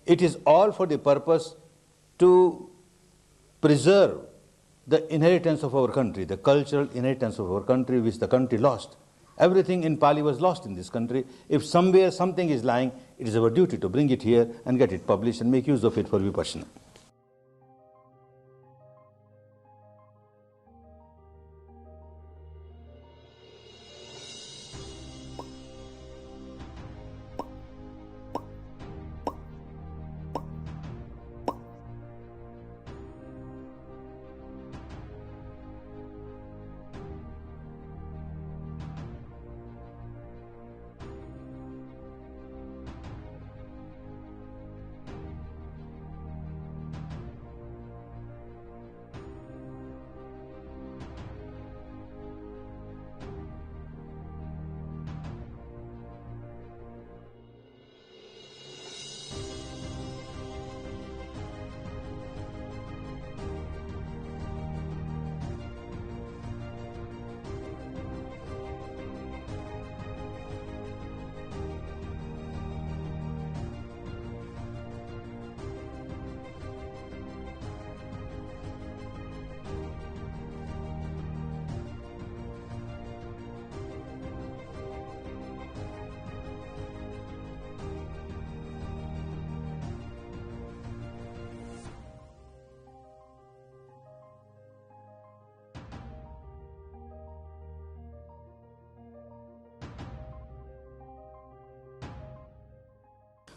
It is all for the purpose to preserve the inheritance of our country, the cultural inheritance of our country, which the country lost. Everything in Pali was lost in this country. If somewhere something is lying, it is our duty to bring it here and get it published and make use of it for Vipassana.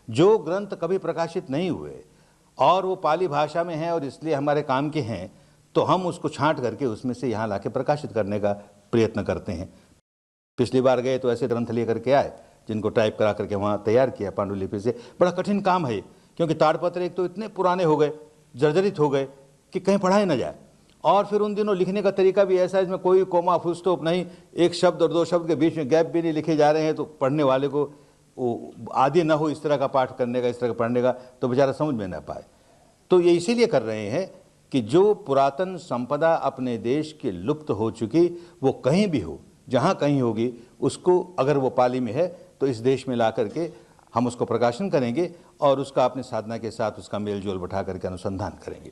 जो ग्रंथ कभी प्रकाशित नहीं हुए और वो पाली भाषा में हैं और इसलिए हमारे काम के हैं, तो हम उसको छांट करके उसमें से यहाँ लाके प्रकाशित करने का प्रयत्न करते हैं। पिछली बार गए तो ऐसे ग्रंथ लेकर के आए जिनको टाइप करा करके वहाँ तैयार किया पांडुलिपि से। बड़ा कठिन काम है क्योंकि ताड़पत्र एक तो इतने पुराने हो गए, जर्जरित हो गए कि कहीं पढ़ाया न जाए। और फिर उन दिनों लिखने का तरीका भी ऐसा है, इसमें कोई कोमा फुल स्टॉप नहीं, एक शब्द और दो शब्द के बीच में गैप भी नहीं लिखे जा रहे हैं, तो पढ़ने वाले को आदि न हो इस तरह का पाठ करने का, इस तरह का पढ़ने का, तो बेचारा समझ में न पाए। तो ये इसीलिए कर रहे हैं कि जो पुरातन संपदा अपने देश की लुप्त हो चुकी, वो कहीं भी हो, जहाँ कहीं होगी, उसको अगर वो पाली में है तो इस देश में ला करके हम उसको प्रकाशन करेंगे और उसका अपने साधना के साथ उसका मेल जोल बैठा करके अनुसंधान करेंगे।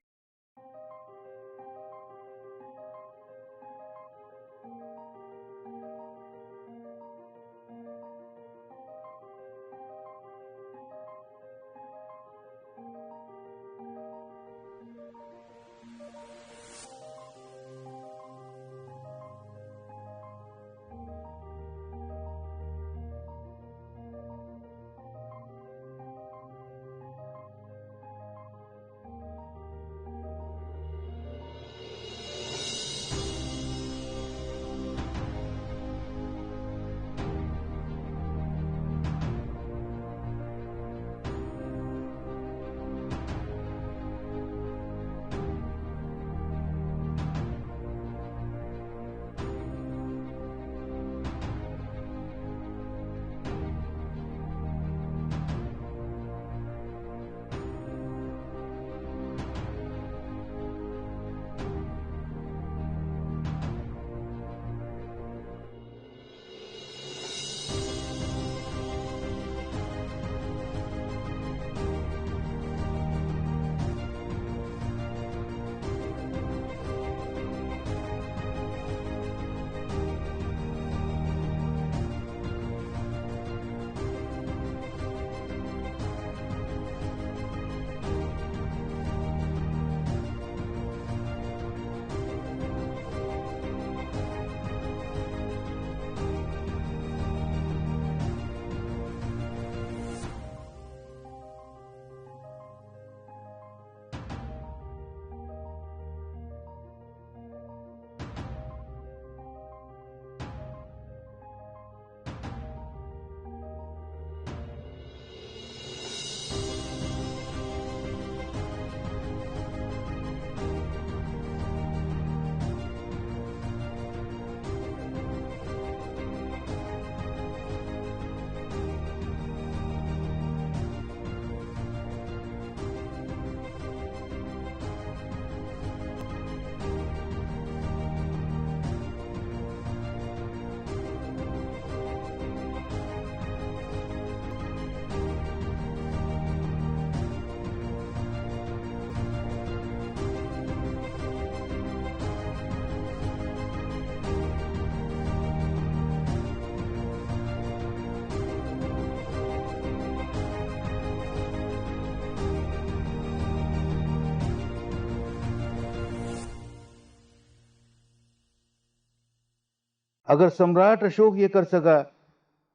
अगर सम्राट अशोक ये कर सका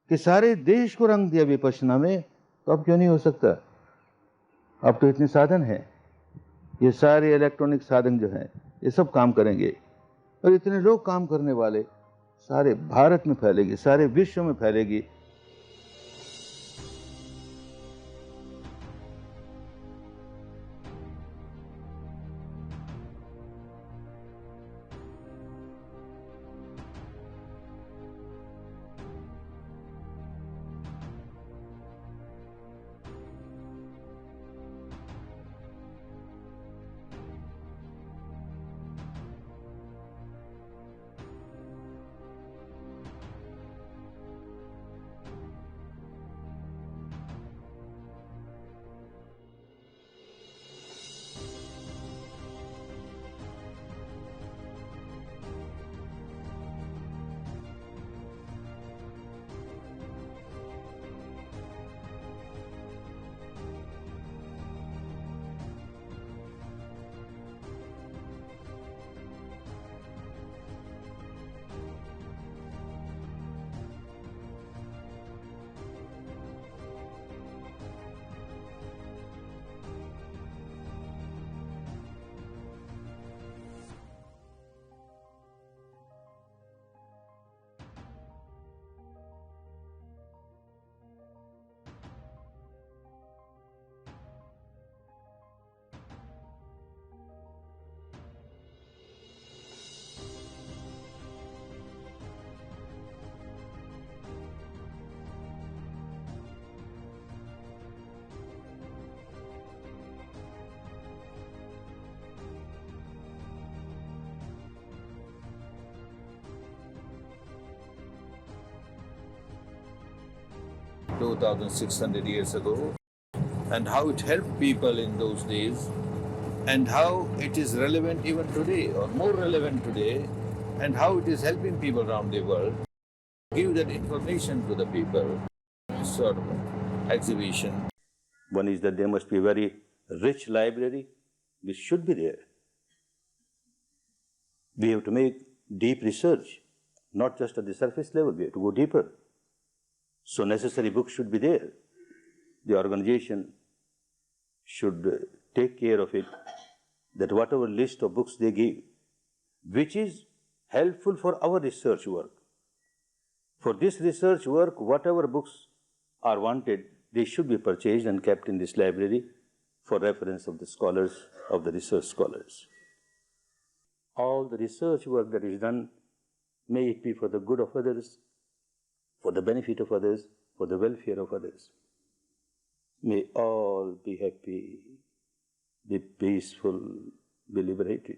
कि सारे देश को रंग दिया विपश्यना में, तो अब क्यों नहीं हो सकता? अब तो इतने साधन हैं, ये सारे इलेक्ट्रॉनिक साधन जो हैं ये सब काम करेंगे, और इतने लोग काम करने वाले सारे भारत में फैलेगी, सारे विश्व में फैलेगी। $2,600 ago, and how it helped people in those days, and how it is relevant even today, or more relevant today, and how it is helping people around the world. Give that information to the people. Sort of exhibition. One is that there must be a very rich library, which should be there. We have to make deep research, not just at the surface level, we have to go deeper. So necessary books should be there. The organization should take care of it, that whatever list of books they give, which is helpful for our research work. For this research work, whatever books are wanted, they should be purchased and kept in this library for reference of the scholars, of the research scholars. All the research work that is done, may it be for the good of others, for the benefit of others, for the welfare of others. May all be happy, be peaceful, be liberated.